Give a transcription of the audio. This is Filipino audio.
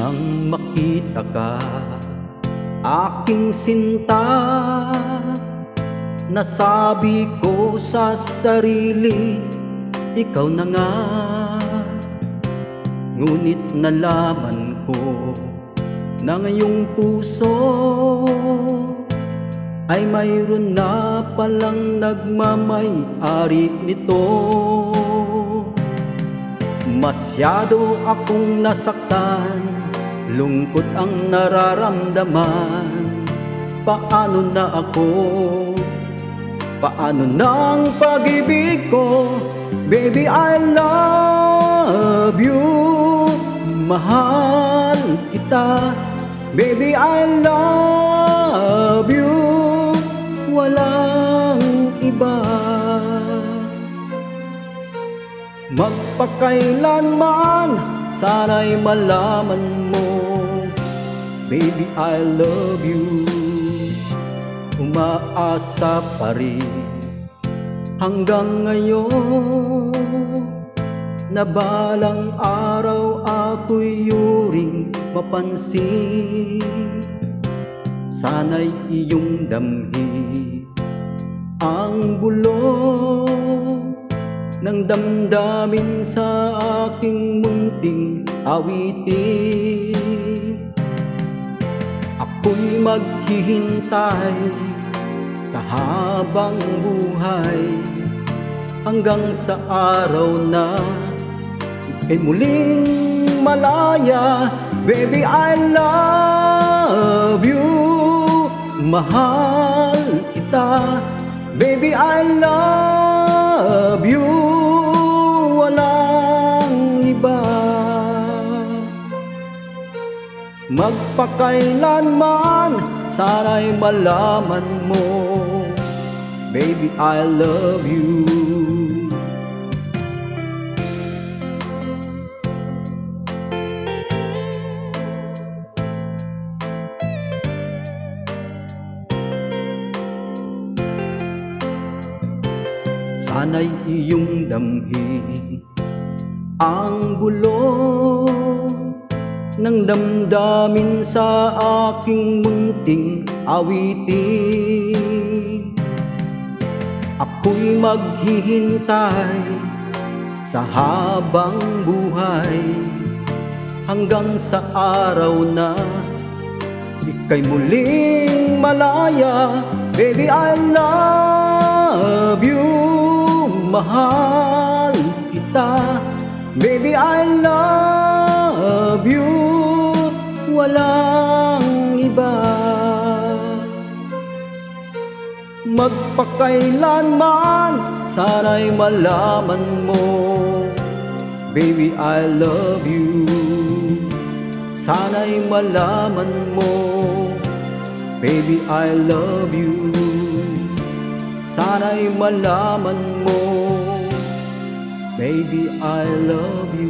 Nang makita ka, aking sinta, nasabi ko sa sarili, ikaw na nga. Ngunit nalaman ko na ngayong puso ay mayroon na palang nagmamay-ari nito. Masyado akong nasaktan, lungkot ang nararamdaman. Paano na ako? Paano na ang pag-ibig ko? Baby, I love you. Mahal kita. Baby, I love you. Walang iba. Magpakailanman, sana'y malaman mo, baby, I love you. Umaasa pa rin hanggang ngayon, na balang araw ako'y yuring mapansin. Sana'y iyong damhin ang bulong ng damdamin sa aking munting awitin. Ako'y maghihintay sa habang buhay, hanggang sa araw na ika'y muling malaya. Baby, I love you. Mahal kita. Baby, I love you. Walang iba. Magpakailanman, sana'y malaman mo, baby, I love you. Sana'y iyong damhin ang bulong ng damdamin sa aking munting awitin. Ako'y maghihintay sa habang buhay, hanggang sa araw na ika'y muling malaya. Baby, I love you. Mahal kita. Baby, I love you. Walang iba. Magpakailanman, sana'y malaman mo, baby, I love you. Sana'y malaman mo, baby, I love you. Sana'y malaman mo, baby, I love you.